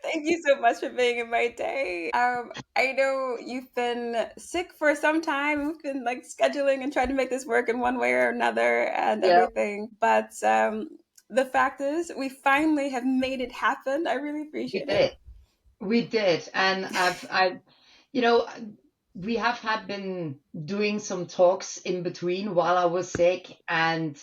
Thank you so much for being in my day. I know you've been sick for some time. We've been like scheduling and trying to make this work in one way or another and Yeah, everything. But the fact is, we finally have made it happen. I really we appreciate it. did. We did. And you know, we have had been doing some talks in between while I was sick, and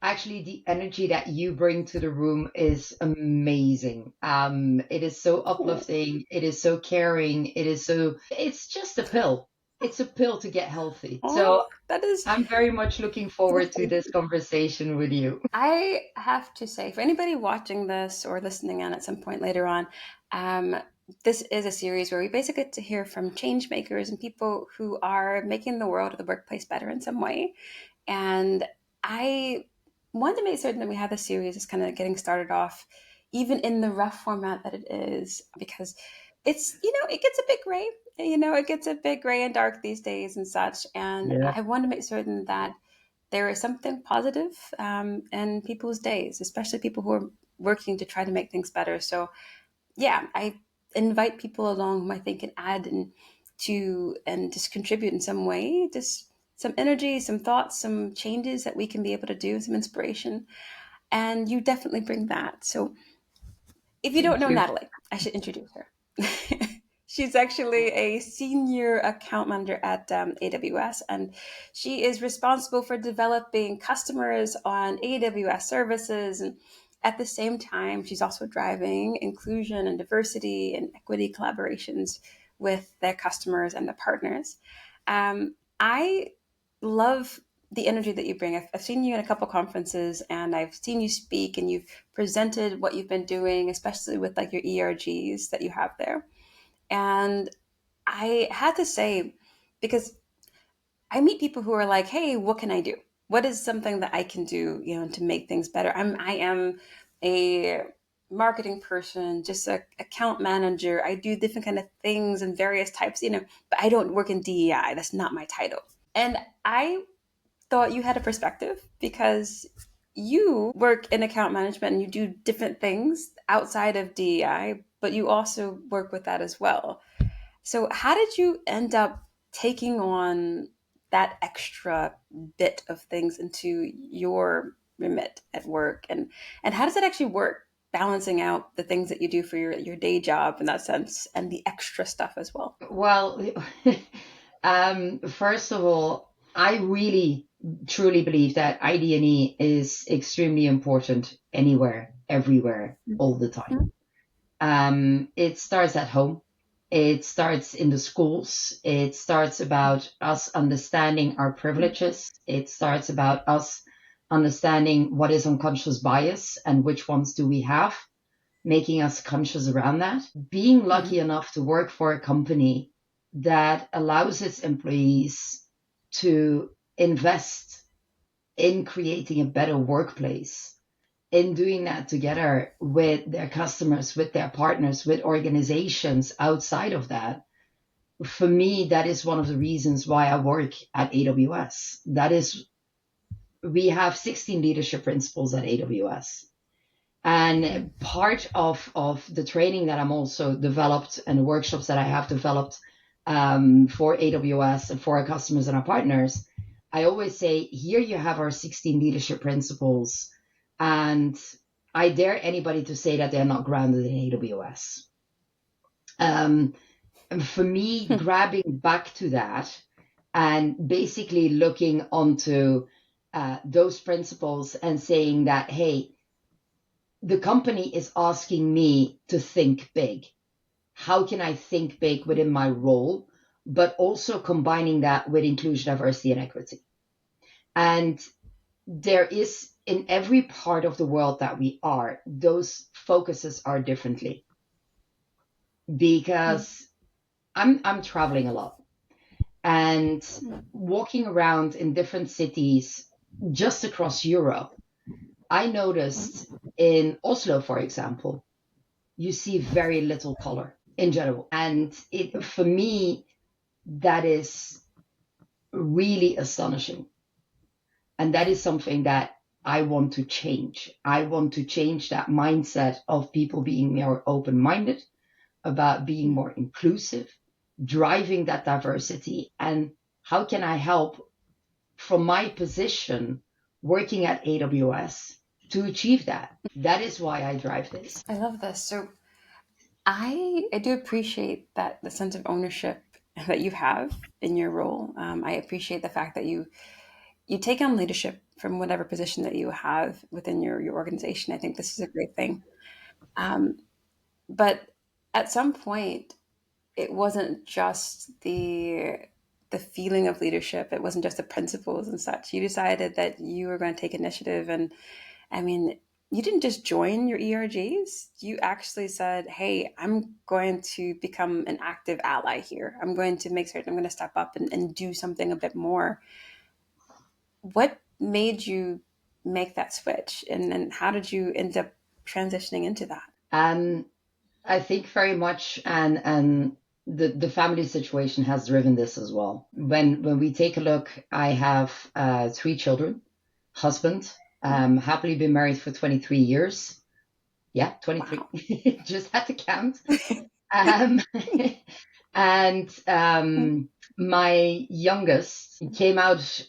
actually the energy that you bring to the room is amazing. It is so Oh, uplifting. It is so caring. It's just a pill. It's a pill to get healthy. So that is I'm very much looking forward to thank this you. conversation with you. I have to say, for anybody watching this or listening in at some point later on, um, this is a series where we basically get to hear from change makers and people who are making the world or the workplace better in some way. And I want to make certain that we have the series is kind of getting started off, even in the rough format that it is, because it's, it gets a bit gray. It gets a bit gray and dark these days and such. And Yeah. I want to make certain that there is something positive in people's days, especially people who are working to try to make things better. So, yeah, I invite people along whom I think can add and just contribute in some way, just some energy, some thoughts, some changes that we can be able to do, some inspiration. And you definitely bring that. So, if you don't Thank know you. Natalie, I should introduce her. She's actually a senior account manager at AWS, and she is responsible for developing customers on AWS services. And at the same time, she's also driving inclusion and diversity and equity collaborations with their customers and the partners. I love the energy that you bring. I've seen you in a couple conferences and I've seen you speak and you've presented what you've been doing, especially with like your ERGs that you have there. And I had to say, because I meet people who are like, hey, what can I do? What is something that I can do, to make things better? I am a marketing person, just a account manager. I do different kind of things and various types, but I don't work in DEI. That's not my title. And I thought you had a perspective because you work in account management and you do different things outside of DEI, but you also work with that as well. So, how did you end up taking on that extra bit of things into your remit at work, and how does it actually work? Balancing out the things that you do for your day job in that sense, and the extra stuff as well. Well, first of all, I really truly believe that ID&E is extremely important anywhere, everywhere, all the time. It starts at home. It starts in the schools. It starts about us understanding our privileges. It starts about us understanding what is unconscious bias and which ones do we have, making us conscious around that. Being lucky Mm-hmm. enough to work for a company that allows its employees to invest in creating a better workplace, in doing that together with their customers, with their partners, with organizations outside of that. For me, that is one of the reasons why I work at AWS. That is, we have 16 leadership principles at AWS. And part of the training that I'm also developed and the workshops that I have developed for AWS and for our customers and our partners, I always say, here you have our 16 leadership principles. And I dare anybody to say that they're not grounded in AWS. And for me, grabbing back to that and basically looking onto those principles and saying that, hey, the company is asking me to think big. How can I think big within my role, but also combining that with inclusion, diversity, and equity? And there is in every part of the world that we are, those focuses are differently because I'm traveling a lot and walking around in different cities just across Europe. I noticed in Oslo, for example, you see very little color in general. And for me, that is really astonishing. And that is something that I want to change. I want to change that mindset of people being more open minded. about being more inclusive, driving that diversity, and how can I help from my position working at AWS to achieve that. That is why I drive this. I love this. So I do appreciate that the sense of ownership that you have in your role. I appreciate the fact that you take on leadership from whatever position that you have within your organization. I think this is a great thing. Um, but at some point, it wasn't just the feeling of leadership. It wasn't just the principles and such. You decided that you were going to take initiative, and I mean, you didn't just join your ERGs. You actually said, "Hey, I'm going to become an active ally here. I'm going to make certain I'm going to step up and do something a bit more." What made you make that switch, and how did you end up transitioning into that? Um, I think very much, and the family situation has driven this as well. When we take a look, I have 3 children, husband, happily been married for 23 years. Yeah, 23. Wow. Just had to count. Um, and my youngest came out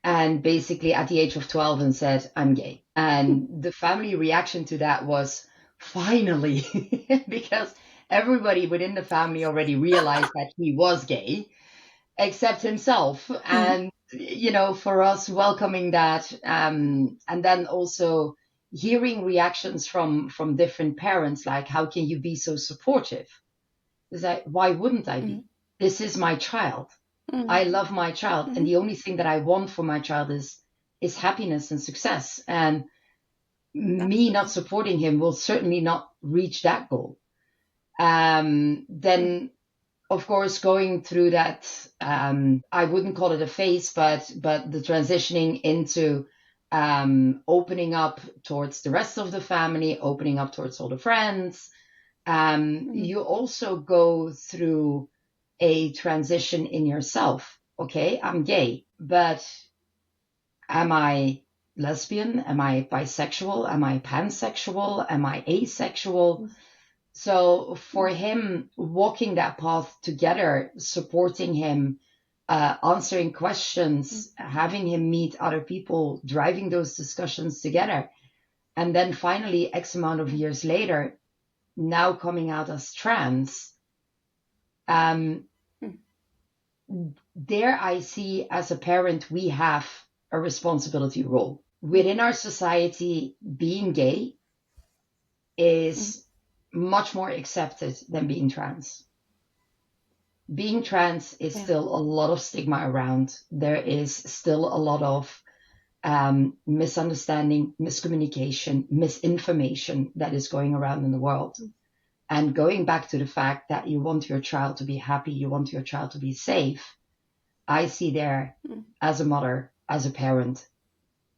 and basically at the age of 12 and said, I'm gay. And the family reaction to that was finally, because everybody within the family already realized that he was gay, except himself. And, for us welcoming that, and then also hearing reactions from different parents, like, how can you be so supportive? It's like, why wouldn't I be? This is my child. I love my child, and the only thing that I want for my child is happiness and success. And me not Absolutely. supporting him will certainly not reach that goal. Then, of course, going through that, I wouldn't call it a phase, but the transitioning into opening up towards the rest of the family, opening up towards all the friends. You also go through a transition in yourself. Okay, I'm gay, but am I lesbian? Am I bisexual? Am I pansexual? Am I asexual? So for him, walking that path together, supporting him, answering questions, having him meet other people, driving those discussions together. And then finally, X amount of years later, now coming out as trans, um, there I see as a parent, we have a responsibility role. Within our society, being gay is much more accepted than being trans. Being trans is Yeah. still a lot of stigma around. There is still a lot of misunderstanding, miscommunication, misinformation that is going around in the world. And going back to the fact that you want your child to be happy, you want your child to be safe, I see there as a mother, as a parent,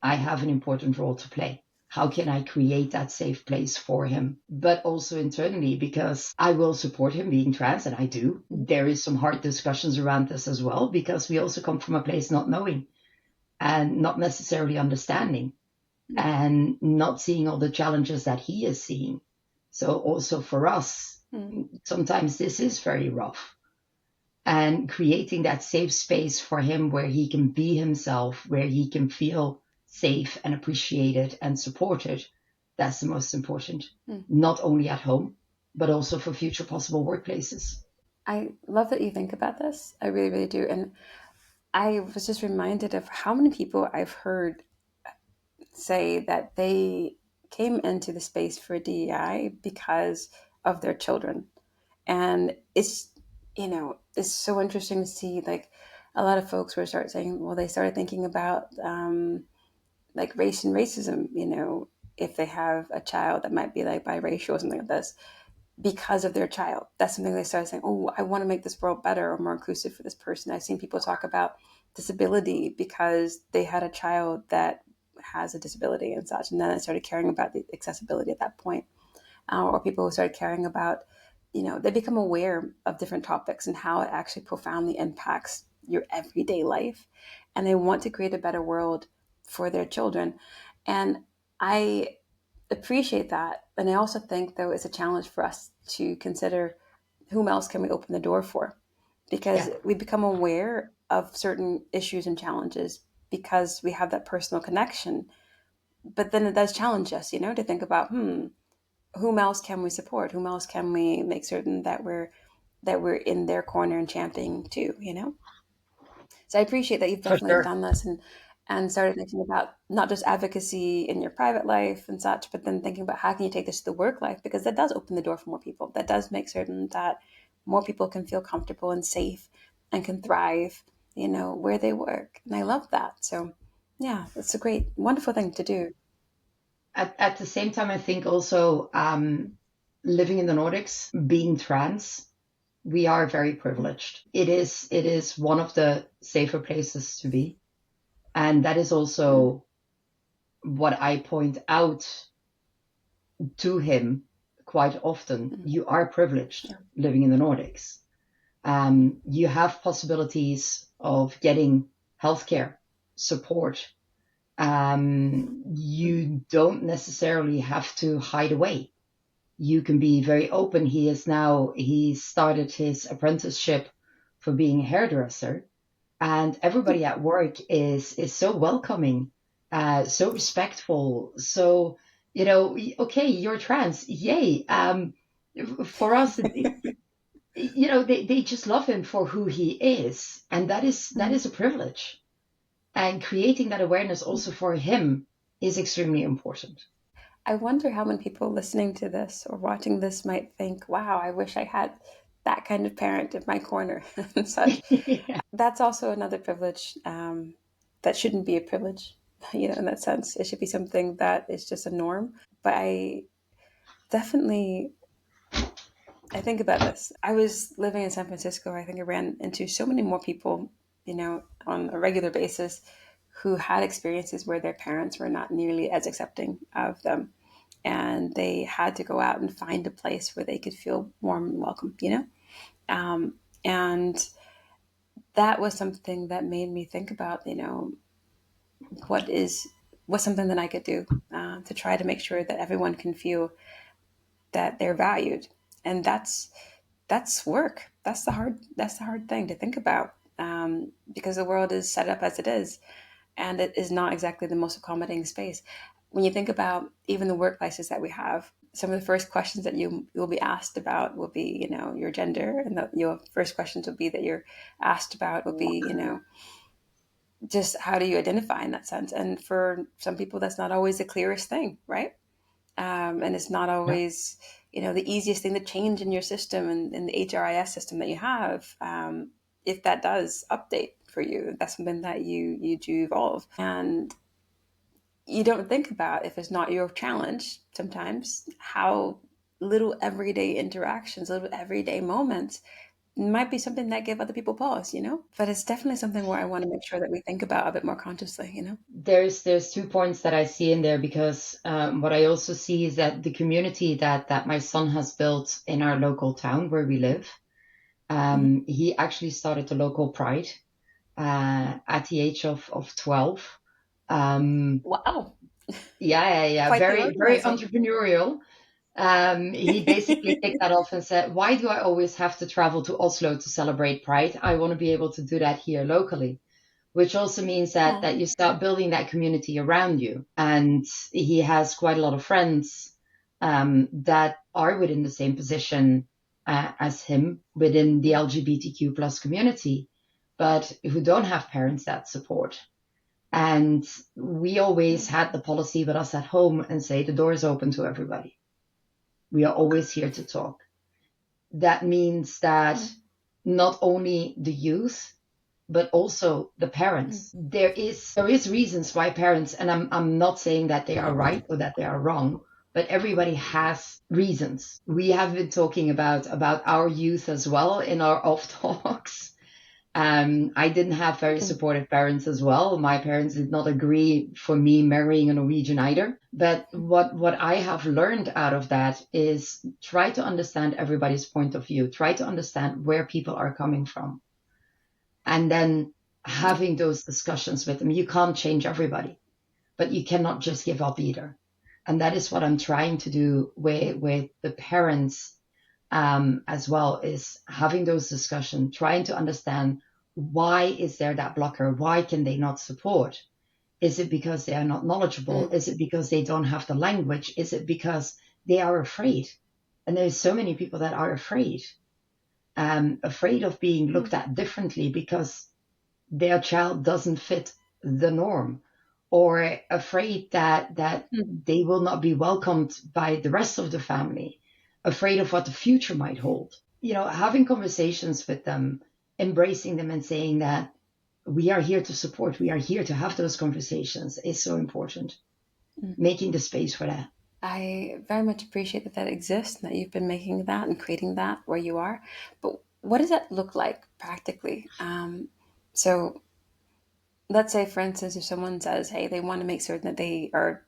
I have an important role to play. How can I create that safe place for him? But also internally, because I will support him being trans, and I do. There is some hard discussions around this as well, because we also come from a place not knowing and not necessarily understanding and not seeing all the challenges that he is seeing. So also for us, sometimes this is very rough. And creating that safe space for him where he can be himself, where he can feel safe and appreciated and supported, that's the most important, not only at home, but also for future possible workplaces. I love that you think about this. I really, really do. And I was just reminded of how many people I've heard say that they came into the space for DEI because of their children. And it's so interesting to see, like, a lot of folks were start saying, well, they started thinking about like race and racism, if they have a child that might be like biracial or something like this, because of their child. That's something they started saying, oh, I want to make this world better or more inclusive for this person. I've seen people talk about disability because they had a child that has a disability and such. And then I started caring about the accessibility at that point. Or people who started caring about, they become aware of different topics and how it actually profoundly impacts your everyday life. And they want to create a better world for their children. And I appreciate that. And I also think, though, it's a challenge for us to consider whom else can we open the door for, because Yeah, we become aware of certain issues and challenges because we have that personal connection. But then it does challenge us, to think about, whom else can we support? Whom else can we make certain that we're in their corner and championing too? So I appreciate that you've for definitely sure. done this and started thinking about not just advocacy in your private life and such, but then thinking about how can you take this to the work life, because that does open the door for more people. That does make certain that more people can feel comfortable and safe and can thrive, where they work. And I love that. So yeah, it's a great, wonderful thing to do. At the same time, I think also living in the Nordics, being trans, we are very privileged. It is one of the safer places to be, and that is Mm, also what I point out to him quite often. mm, You are privileged yeah, living in the Nordics. You have possibilities of getting healthcare support. mm, You don't necessarily have to hide away. You can be very open. He started his apprenticeship for being a hairdresser, and everybody at work is so welcoming, so respectful. So, okay, you're trans, yay. For us, they just love him for who he is, and that is a privilege. And creating that awareness mm. also for him is extremely important. I wonder how many people listening to this or watching this might think, wow, I wish I had that kind of parent in my corner and such. Yeah. That's also another privilege, that shouldn't be a privilege, in that sense. It should be something that is just a norm. But I definitely, I think about this. I was living in San Francisco. I think I ran into so many more people, on a regular basis who had experiences where their parents were not nearly as accepting of them, and they had to go out and find a place where they could feel warm and welcome. And that was something that made me think about, what is what's something that I could do, to try to make sure that everyone can feel that they're valued. And that's work. That's the hard thing to think about, because the world is set up as it is, and it is not exactly the most accommodating space. When you think about even the workplaces that we have, some of the first questions that you'll be asked about will be, your gender, and your first questions will be that you're asked about will be, just how do you identify in that sense. And for some people, that's not always the clearest thing, right? And it's not Yeah. always, the easiest thing to change in your system and in the HRIS system that you have. If that does update for you, that's something that you do evolve. And you don't think about, if it's not your challenge sometimes, how little everyday interactions, little everyday moments might be something that give other people pause. But it's definitely something where I want to make sure that we think about a bit more consciously. There's 2 points that I see in there, because what I also see is that the community that my son has built in our local town where we live, Mhm. he actually started the local pride at the age of 12. Um, Wow, yeah, yeah, yeah, quite the very, very organizer. entrepreneurial. He basically kicked that off and said, "Why do I always have to travel to Oslo to celebrate Pride? I want to be able to do that here locally." Which also means that Oh, you start building that community around you. And he has quite a lot of friends that are within the same position as him within the LGBTQ plus community, but who don't have parents that support. And we always had the policy with us at home and say the door is open to everybody. We are always here to talk. That means that not only the youth, but also the parents. There is reasons why parents, and I'm not saying that they are right or that they are wrong, but everybody has reasons. We have been talking about our youth as well in our off talks. I didn't have very supportive parents as well. My parents did not agree for me marrying a Norwegian either. But what I have learned out of that is try to understand everybody's point of view. Try to understand where people are coming from, and then yeah. having those discussions with them. You can't change everybody, but you cannot just give up either. And that is what I'm trying to do with the parents as well, is having those discussions, trying to understand why is there that blocker? Why can they not support? Is it because they are not knowledgeable? Mm, Is it because they don't have the language? Is it because they are afraid? And there's so many people that are afraid, afraid of being looked mm, at differently because their child doesn't fit the norm, or afraid that mm. they will not be welcomed by the rest of the family, afraid of what the future might hold. Having conversations with them, embracing them and saying that we are here to support, we are here to have those conversations is so important. Mm. Making the space for that. I very much appreciate that that exists and that you've been making that and creating that where you are. But what does that look like practically? So let's say, for instance, if someone says, "Hey, they want to make certain that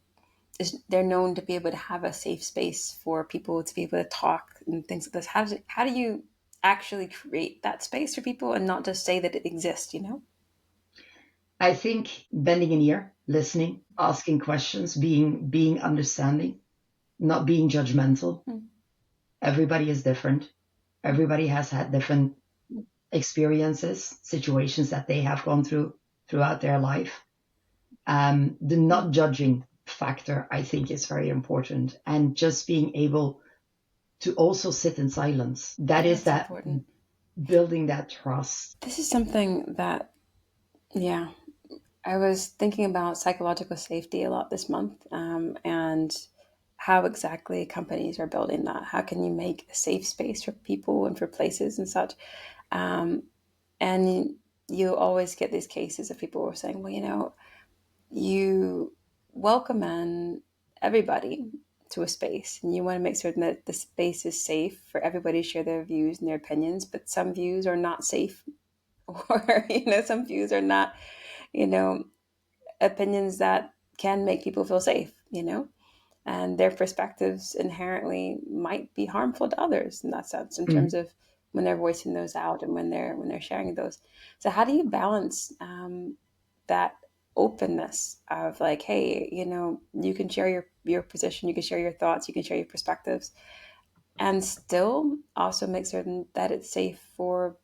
they're known to be able to have a safe space for people to be able to talk and things like this." How do you actually create that space for people and not just say that it exists? You know. I think bending an ear, listening, asking questions, being understanding, not being judgmental. Mm, Everybody is different. Everybody has had different mm, experiences, situations that they have gone through throughout their life. The mm. not judging factor, I think, is very important. And just being able to also sit in silence. That is That's that important. building that trust. This is something that, yeah, I was thinking about psychological safety a lot this month, and how exactly companies are building that. How can you make a safe space for people and for places and such? Um, and you always get these cases of people who are saying, well, you welcome in everybody to a space, and you want to make certain that the space is safe for everybody to share their views and their opinions, but some views are not safe, or, some views are not, you know, opinions that can make people feel safe, and their perspectives inherently might be harmful to others in that sense, in terms Mm. of when they're voicing those out and when they're sharing those. So how do you balance that openness of like, hey, you can share your position, you can share your thoughts, you can share your perspectives, and still also make certain that it's safe for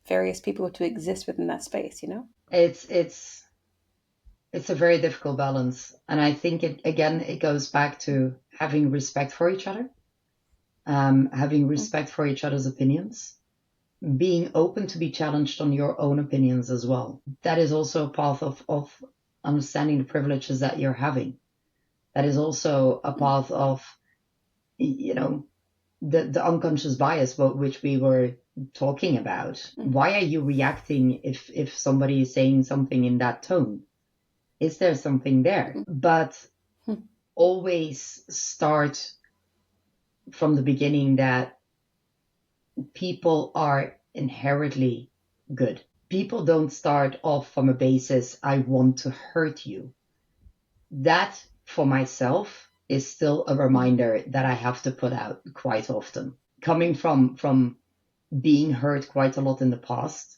various people to exist within that space? It's a very difficult balance, and I think it goes back to having respect for each other, having Mm, respect for each other's opinions, being open to be challenged on your own opinions as well. That is also a path of understanding the privileges that you're having. That is also a mm, path of, you know, the unconscious bias, which we were talking about. mm, Why are you reacting if somebody is saying something in that tone? Is there something there? mm, But mm, always start from the beginning that people are inherently good. People don't start off from a basis, I want to hurt you. That, for myself, is still a mm, reminder that I have to put out quite often. Coming from being hurt quite a lot in the past,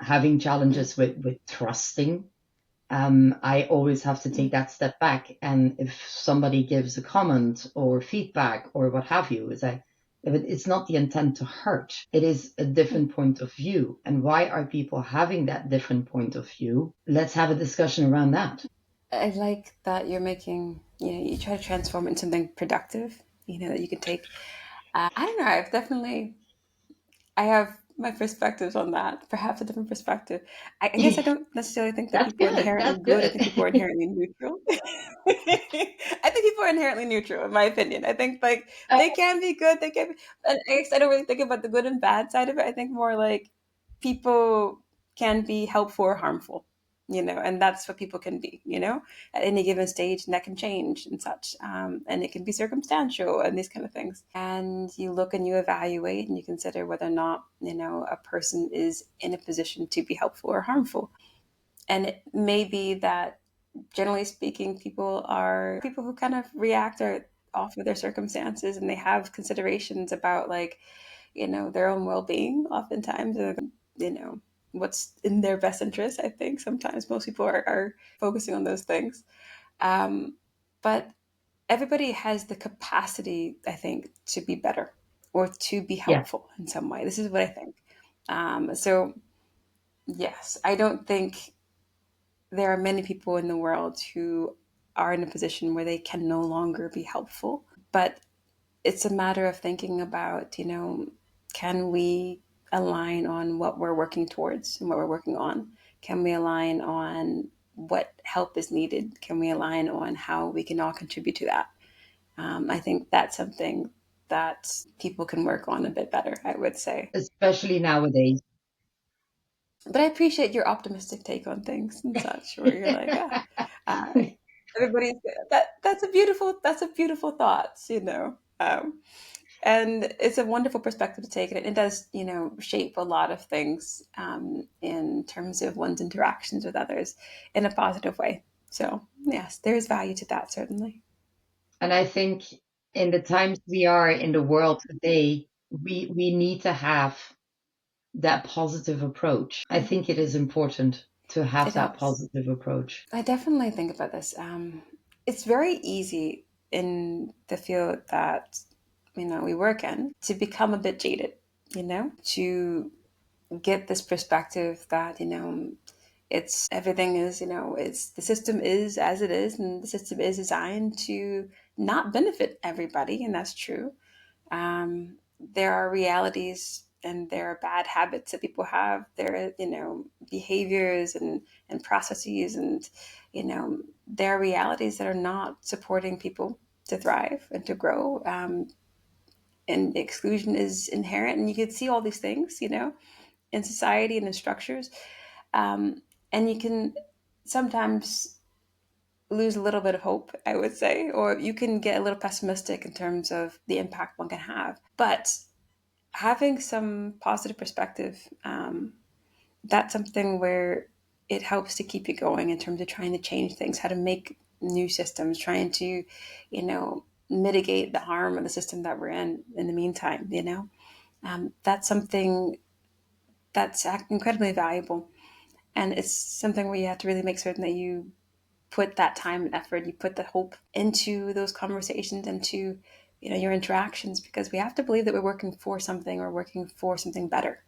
having mm, challenges with trusting, I always have to take mm, that step back. And if somebody gives a comment or feedback or what have you, it's not the intent to hurt. It is a mm. different point of view. And why are people having that different point of view? Let's have a discussion around that. I like that you're making, you try to transform it into something productive, that you can take. I don't know. I have my perspectives on that, perhaps a different perspective. I guess I don't necessarily think that That's people are good. inherently That's good. I good. think people are inherently neutral. I think people are inherently neutral, in my opinion. I think like Uh, they can be good. They can be, and I guess I don't really think about the good and bad side of it. I think more like people can be helpful or harmful, and that's what people can be, at any given stage, and that can change and such. And it can be circumstantial and these kind of things. And you look and you evaluate and you consider whether or not, a person is in a position to be helpful or harmful. And it may be that, generally speaking, people are people who kind of react or off of their circumstances, and they have considerations about like, their own well-being oftentimes, you know, what's in their best interest. I think sometimes most people are focusing on those things. But everybody has the capacity, I think, to be better or to be Yeah, helpful in some way. This is what I think. So, yes, I don't think there are many people in the world who are in a position where they can no longer be helpful. But it's a matter of thinking about, can we align on what we're working towards and what we're working on? Can we align on what help is needed? Can we align on how we can all contribute to that? I think that's something that people can work on a bit better, I would say. especially nowadays. But I appreciate your optimistic take on things and such, where you're like, uh, everybody's that's a beautiful thought, and it's a wonderful perspective to take, and it does, shape a lot of things in terms of one's interactions with others in a positive way. So yes, there's value to that, certainly. And I think in the times we are in the world today, we need to have that positive approach. I Mhm. think it is important to have It that does. positive approach. I definitely think about this. It's very easy in the field that we work in to become a bit jaded, to get this perspective that it's everything is it's the system is as it is, and the system is designed to not benefit everybody, and that's true. There are realities and there are bad habits that people have. There are, behaviors and processes, and, there are realities that are not supporting people to thrive and to grow. And exclusion is inherent, and you can see all these things, in society and in structures. Um, and you can sometimes lose a little bit of hope, I would say, or you can get a little pessimistic in terms of the impact one can have. But having some positive perspective, that's something where it helps to keep you going in terms of trying to change things, how to make new systems, trying to, mitigate the harm of the system that we're in the meantime, that's something that's incredibly valuable. And it's something where you have to really make certain that you put that time and effort, you put the hope into those conversations, into your interactions, because we have to believe that we're working for something or working for something better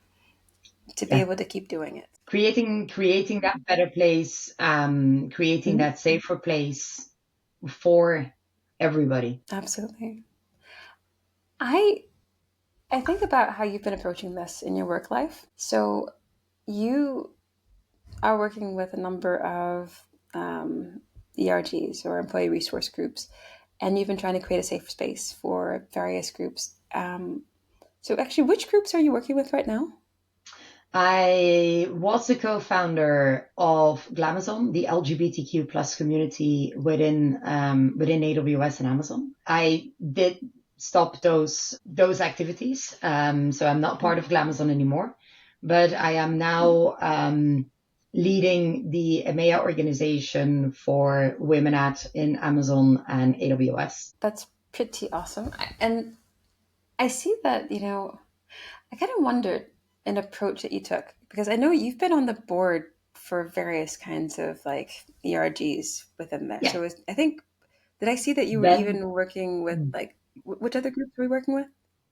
to be Yeah. able to keep doing it. Creating that better place, creating Mhm. that safer place for everybody. Absolutely. I think about how you've been approaching this in your work life. So you are working with a number of ERGs, or employee resource groups, and you've been trying to create a safe space for various groups. So actually, which groups are you working with right now? I was the co-founder of Glamazon, the LGBTQ plus community within AWS and Amazon. I did stop those activities, so I'm not part of Glamazon anymore. But I am now leading the EMEA organization for women at in Amazon and AWS. That's pretty awesome. And I see that, I kind of wondered an approach that you took, because I know you've been on the board for various kinds of like ERGs within there. Yeah, So I think, did I see that you were Ben even working with like, which other groups were you working with?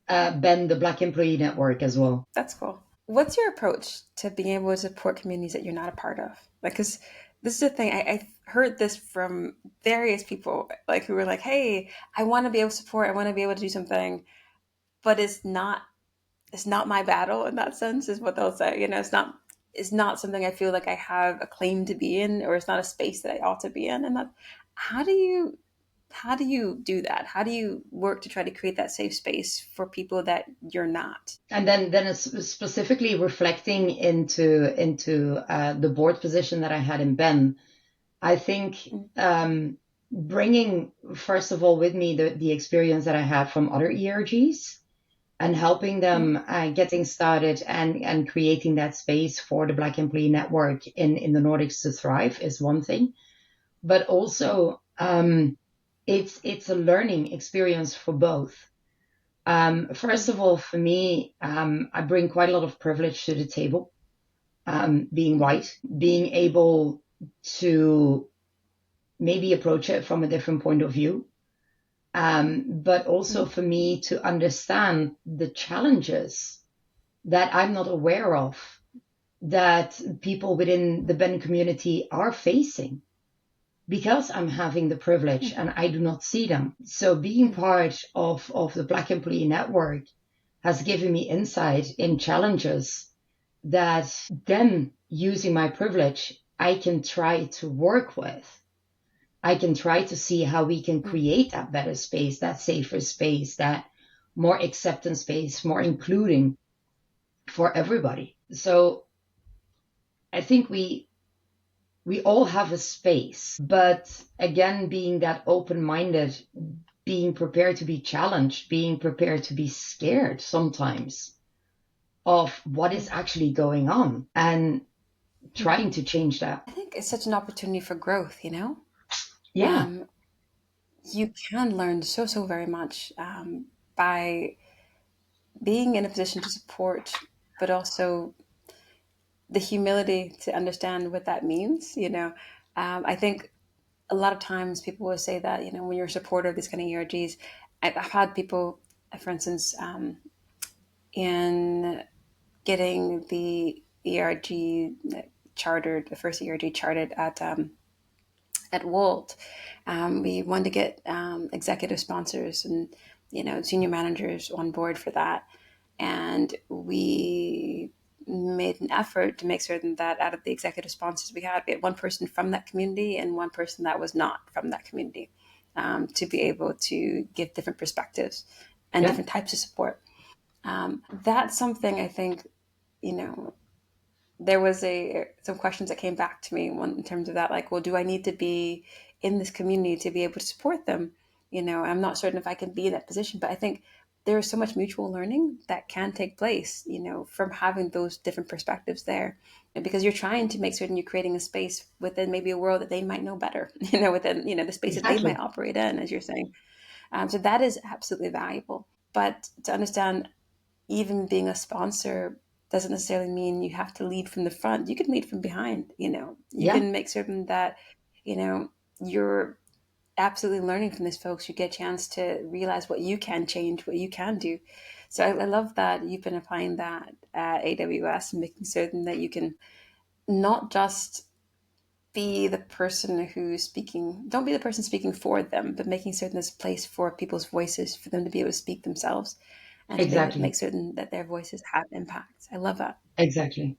Ben the Black Employee Network as well. That's cool. What's your approach to being able to support communities that you're not a part of? Like, because this is the thing, I heard this from various people, like who were like, hey, I want to be able to support, I want to be able to do something, but it's not my battle in that sense, is what they'll say. It's not something I feel like I have a claim to be in, or it's not a space that I ought to be in. And that, how do you how do you do that? How do you work to try to create that safe space for people that you're not? And then it's specifically reflecting into the board position that I had in Ben. I think bringing first of all with me the experience that I had from other ERGs and helping Mm-hmm. them getting started and creating that space for the Black Employee Network in the Nordics to thrive is one thing, but also it's a learning experience for both. First of all, for me, I bring quite a lot of privilege to the table, being Mm-hmm. white, being able to maybe approach it from a different point of view. but also Mm. for me to understand the challenges that I'm not aware of that people within the Ben community are facing because I'm having the privilege Mm. and I do not see them. So being Mm. part of the Black Employee Network has given me insight in challenges that then using my privilege, I can try to work with. I can try to see how we can Mm. create that better space, that safer space, that more acceptance space, more including for everybody. So I think we all have a space, but again, being that open minded, being prepared to be challenged, being prepared to be scared sometimes of what is Mm. actually going on and Mm. trying to change that. I think it's such an opportunity for growth, you know? Yeah, Um, you can learn so very much by being in a position to support, but also the humility to understand what that means. I think a lot of times people will say that when you're a supporter of these kind of ERGs, I've had people, for instance, in getting the ERG chartered, the first ERG chartered at Wolt. We wanted to get executive sponsors and senior managers on board for that, and we made an effort to make certain that out of the executive sponsors we had one person from that community and one person that was not from that community, to be able to give different perspectives and yeah, different types of support. That's something I think you know there was some questions that came back to me in terms of that, like, well, do I need to be in this community to be able to support them? I'm not certain if I can be in that position, but I think there is so much mutual learning that can take place, from having those different perspectives there. And because you're trying to make certain you're creating a space within maybe a world that they might know better, within, the space that they might exactly. operate in, as you're saying. So that is absolutely valuable. But to understand, even being a sponsor doesn't necessarily mean you have to lead from the front. You can lead from behind. You Yeah, can make certain that you know you're absolutely learning from these folks. You get a chance to realize what you can change, what you can do. So I love that you've been applying that at AWS and making certain that you can not just be the person who's speaking, don't be the person speaking for them, but making certain there's a place for people's voices for them to be able to speak themselves and to be able to make exactly. certain that their voices have impact. I love that. Exactly.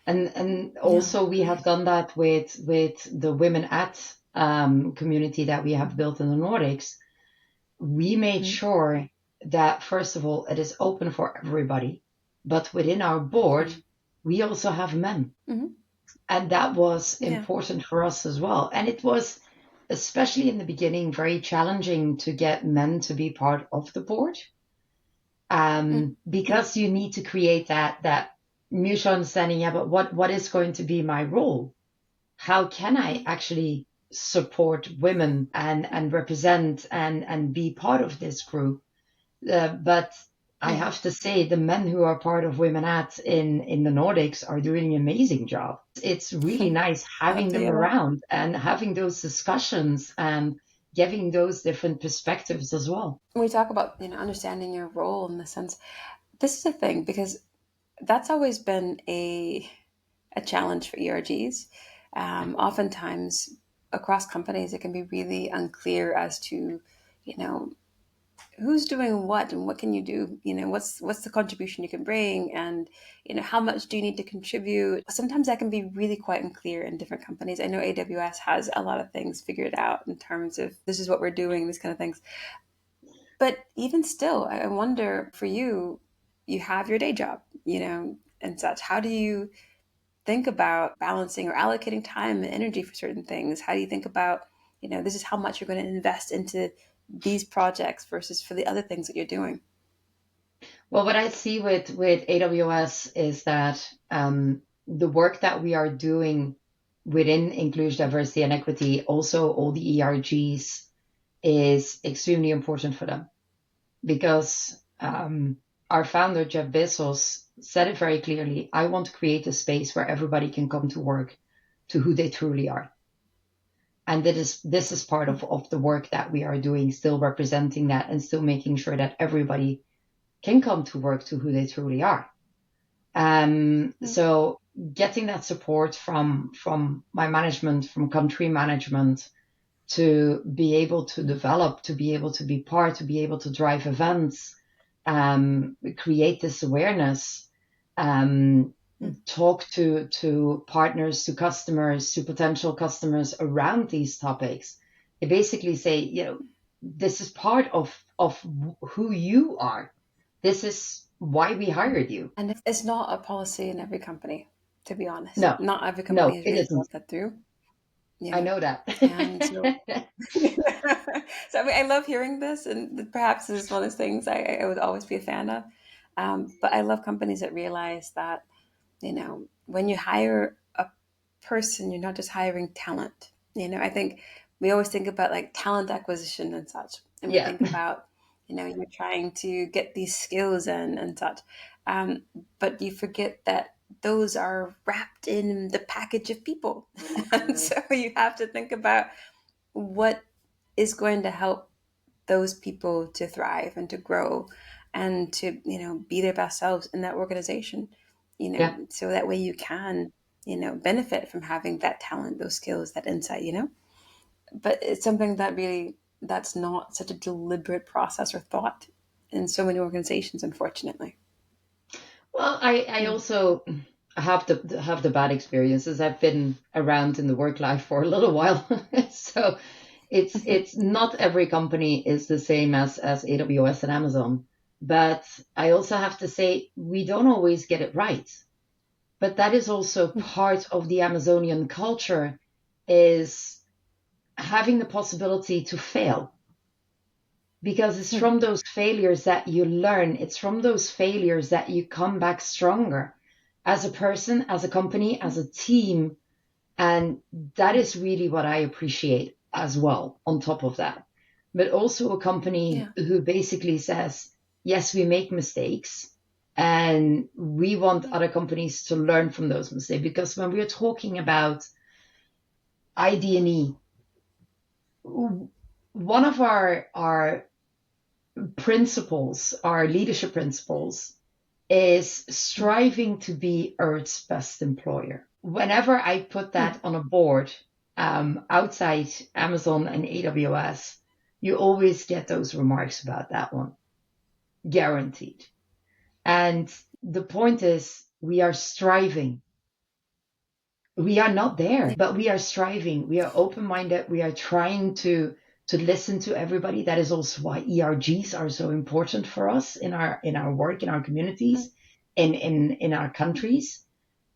And Yeah. also we have done that with the women at community that we have built in the Nordics. We made Mm-hmm. sure that first of all it is open for everybody, but within our board we also have men, Mm-hmm. and that was Yeah. important for us as well. And it was especially in the beginning very challenging to get men to be part of the board, Mm-hmm. because you need to create that mutual understanding. Yeah, but what is going to be my role? How can I actually support women and represent and be part of this group? But I Yeah. have to say, the men who are part of Women at in the Nordics are doing an amazing job. It's really nice I love having to them hear that. around and having those discussions and giving those different perspectives as well. When we talk about understanding your role in the sense, this is a thing because that's always been a challenge for ERGs. Oftentimes across companies, it can be really unclear as to you know who's doing what and what can you do, what's the contribution you can bring, and how much do you need to contribute. Sometimes that can be really quite unclear in different companies. I know AWS has a lot of things figured out in terms of this is what we're doing, these kind of things. But even still, I wonder, for you, you have your day job, and such. How do you think about balancing or allocating time and energy for certain things? How do you think about, this is how much you're going to invest into these projects versus for the other things that you're doing? Well, what I see with AWS is that the work that we are doing within inclusion, diversity, and equity, also all the ERGs, is extremely important for them because our founder, Jeff Bezos, said it very clearly. I want to create a space where everybody can come to work to who they truly are. And this is part of the work that we are doing, still representing that and still making sure that everybody can come to work to who they truly are. So getting that support from my management, from country management, to be able to develop, to be able to be part, to be able to drive events, create this awareness, talk to partners, to customers, to potential customers around these topics. They basically say, this is part of who you are. This is why we hired you. And it's not a policy in every company, to be honest. No, Not every company no, has it really isn't. thought that through, you I know. know that. And so, so I mean, I love hearing this, and perhaps this is one of those things I would always be a fan of. But I love companies that realize that, when you hire a person, you're not just hiring talent. I think we always think about like talent acquisition and such, and we Yeah, think about, you're trying to get these skills and such. Um, but you forget that those are wrapped in the package of people. And so you have to think about what is going to help those people to thrive and to grow and to be their best selves in that organization, yeah. so that way you can benefit from having that talent, those skills, that insight. But it's something that really, that's not such a deliberate process or thought in so many organizations, unfortunately. Well, I Mm. also have the bad experiences. I've been around in the work life for a little while, so it's not every company is the same as AWS and Amazon. But I also have to say we don't always get it right. But that is also part of the Amazonian culture, is having the possibility to fail, because it's from those failures that you learn. It's from those failures that you come back stronger as a person, as a company, as a team. And that is really what I appreciate as well, on top of that. But also a company Yeah. who basically says, yes, we make mistakes, and we want other companies to learn from those mistakes. Because when we're talking about ID&E, one of our principles, our leadership principles, is striving to be Earth's best employer. Whenever I put that on a board, outside Amazon and AWS, you always get those remarks about that one, guaranteed. And the point is, we are striving. We are not there, but we are striving. We are open minded. We are trying to listen to everybody. That is also why ERGs are so important for us in our work, in our communities, in our countries,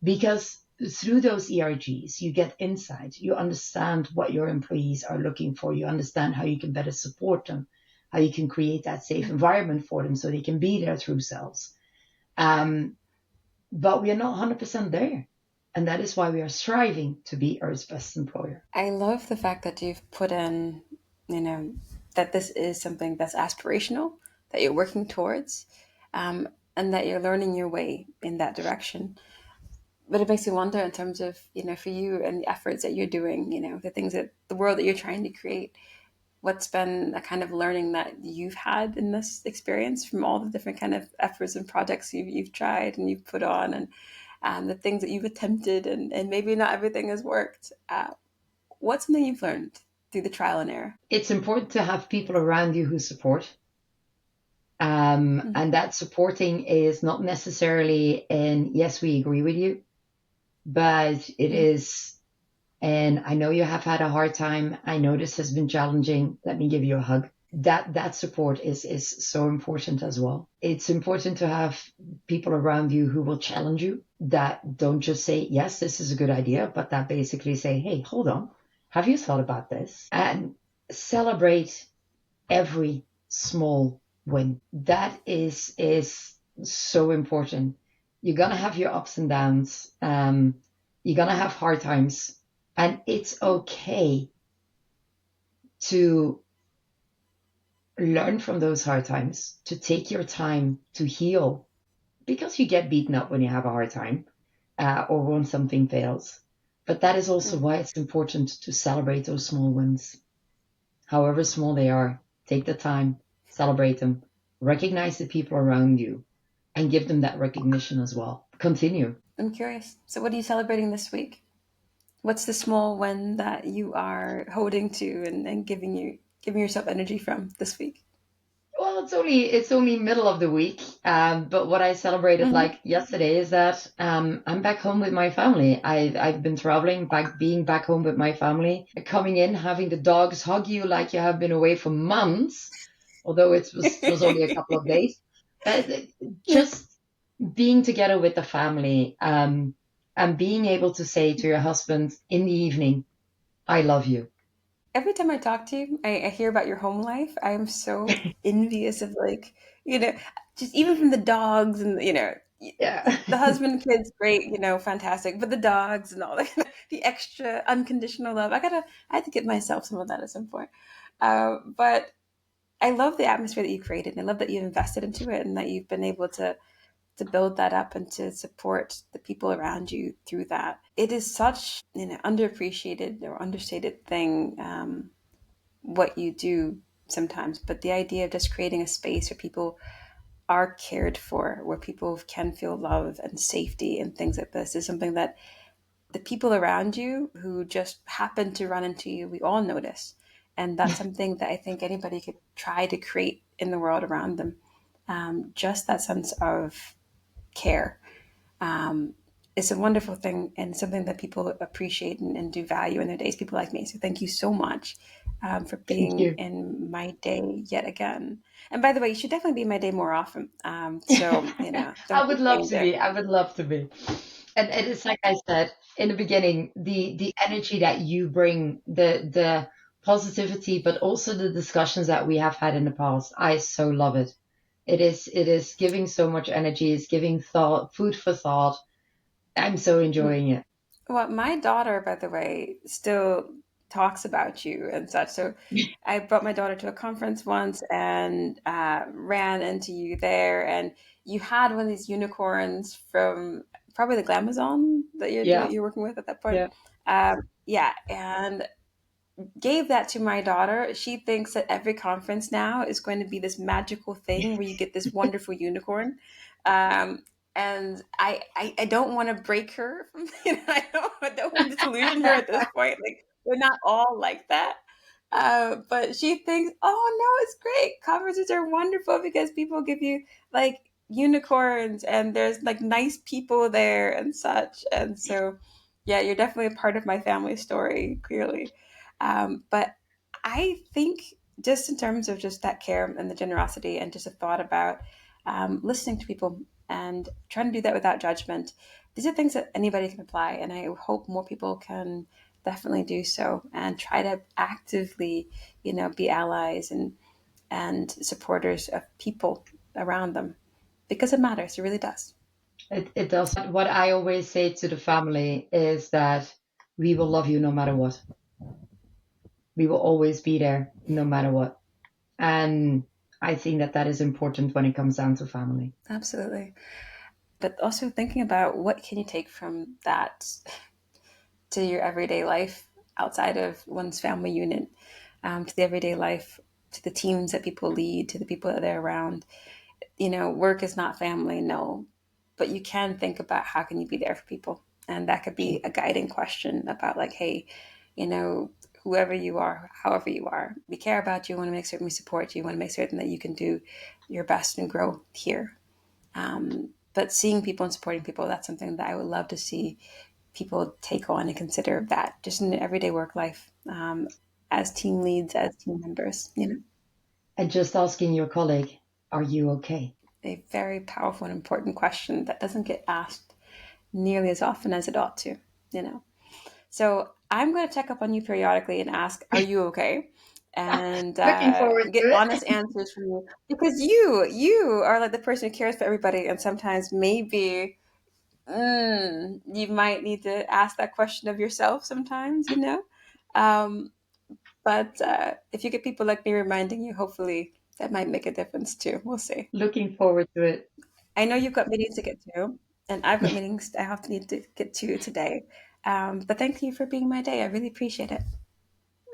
because through those ERGs you get insight. You understand what your employees are looking for. You understand how you can better support them, how you can create that safe environment for them so they can be their true selves. Um, but we are not 100% there. And that is why we are striving to be Earth's best employer. I love the fact that you've put in, you know, that this is something that's aspirational, that you're working towards, and that you're learning your way in that direction. But it makes me wonder, in terms of, for you and the efforts that you're doing, the things that the world that you're trying to create, what's been a kind of learning that you've had in this experience from all the different kind of efforts and projects you've tried and you've put on, and the things that you've attempted, and maybe not everything has worked. What's something you've learned through the trial and error? It's important to have people around you who support. And that supporting is not necessarily in, yes, we agree with you, but it is, and I know you have had a hard time. I know this has been challenging. Let me give you a hug. That support is so important as well. It's important to have people around you who will challenge you, that don't just say, yes, this is a good idea, but that basically say, hey, hold on. Have you thought about this? And celebrate every small win. That is so important. You're gonna have your ups and downs. You're gonna have hard times, and it's okay to learn from those hard times, to take your time to heal, because you get beaten up when you have a hard time, or when something fails. But that is also Mm. why it's important to celebrate those small wins, however small they are. Take the time, celebrate them, recognize the people around you, and give them that recognition as well. Continue. I'm curious. So, what are you celebrating this week? What's the small win that you are holding to and giving yourself energy from this week? Well, it's only middle of the week, but what I celebrated Hmm. like yesterday is that I'm back home with my family. I've been traveling, being back home with my family, coming in, having the dogs hug you like you have been away for months, although it was only a couple of days. But just being together with the family, and being able to say to your husband in the evening, "I love you." Every time I talk to you, I hear about your home life. I am so envious of like, you know, just even from the dogs and Yeah. the husband, kids, great, fantastic. But the dogs and all the extra unconditional love, I had to give myself some of that at some point. But I love the atmosphere that you created, and I love that you've invested into it, and that you've been able to build that up and to support the people around you through that. It is such an underappreciated or understated thing, what you do sometimes, but the idea of just creating a space where people are cared for, where people can feel love and safety and things like this is something that the people around you who just happen to run into you, we all notice. And that's something that I think anybody could try to create in the world around them. Just that sense of care, um, is a wonderful thing and something that people appreciate and do value in their days. People like me. So thank you so much, for Thank being you. in my day yet again. And by the way, you should definitely be in my day more often. So don't I be would love ashamed to there. be. I would love to be. And it's like I said in the beginning, the energy that you bring, the positivity, but also the discussions that we have had in the past. I so love it. It is giving so much energy. It's giving thought, food for thought. I'm so enjoying it. Well, my daughter, by the way, still talks about you and such. So I brought my daughter to a conference once and ran into you there. And you had one of these unicorns from probably the Glamazon that Yeah, you're working with at that point. yeah. Yeah, and gave that to my daughter. She thinks that every conference now is going to be this magical thing where you get this wonderful unicorn. Um, and I don't want to break her from, I don't want to disillusion her at this point. Like, we're not all like that. But she thinks, oh no, it's great. Conferences are wonderful because people give you like unicorns and there's like nice people there and such. And so, yeah, you're definitely a part of my family story, clearly. But I think just in terms of just that care and the generosity and just a thought about listening to people and trying to do that without judgment, these are things that anybody can apply. And I hope more people can definitely do so and try to actively, be allies and supporters of people around them because it matters. It really does. It does. What I always say to the family is that we will love you no matter what. We will always be there no matter what. And I think that that is important when it comes down to family. Absolutely. But also thinking about what can you take from that to your everyday life outside of one's family unit, to the everyday life, to the teams that people lead, to the people that they're around. Work is not family, no, but you can think about how can you be there for people, and that could be a guiding question about like, hey, you know, whoever you are, however you are, we care about you. We want to make certain we support you. We want to make certain that you can do your best and grow here. But seeing people and supporting people, that's something that I would love to see people take on and consider that just in their everyday work life, as team leads, as team members. And just asking your colleague, are you okay? A very powerful and important question that doesn't get asked nearly as often as it ought to. You know, so I'm going to check up on you periodically and ask, "Are you okay?" And Looking forward to get it. honest answers from you because you are like the person who cares for everybody, and sometimes maybe you might need to ask that question of yourself sometimes, Um, but if you get people like me reminding you, hopefully that might make a difference too. We'll see. Looking forward to it. I know you've got meetings to get to, and I've got meetings I have to need to get to today. But thank you for being my day. I really appreciate it.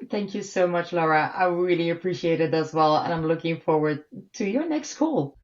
Thank you so much, Laura. I really appreciate it as well. And I'm looking forward to your next call.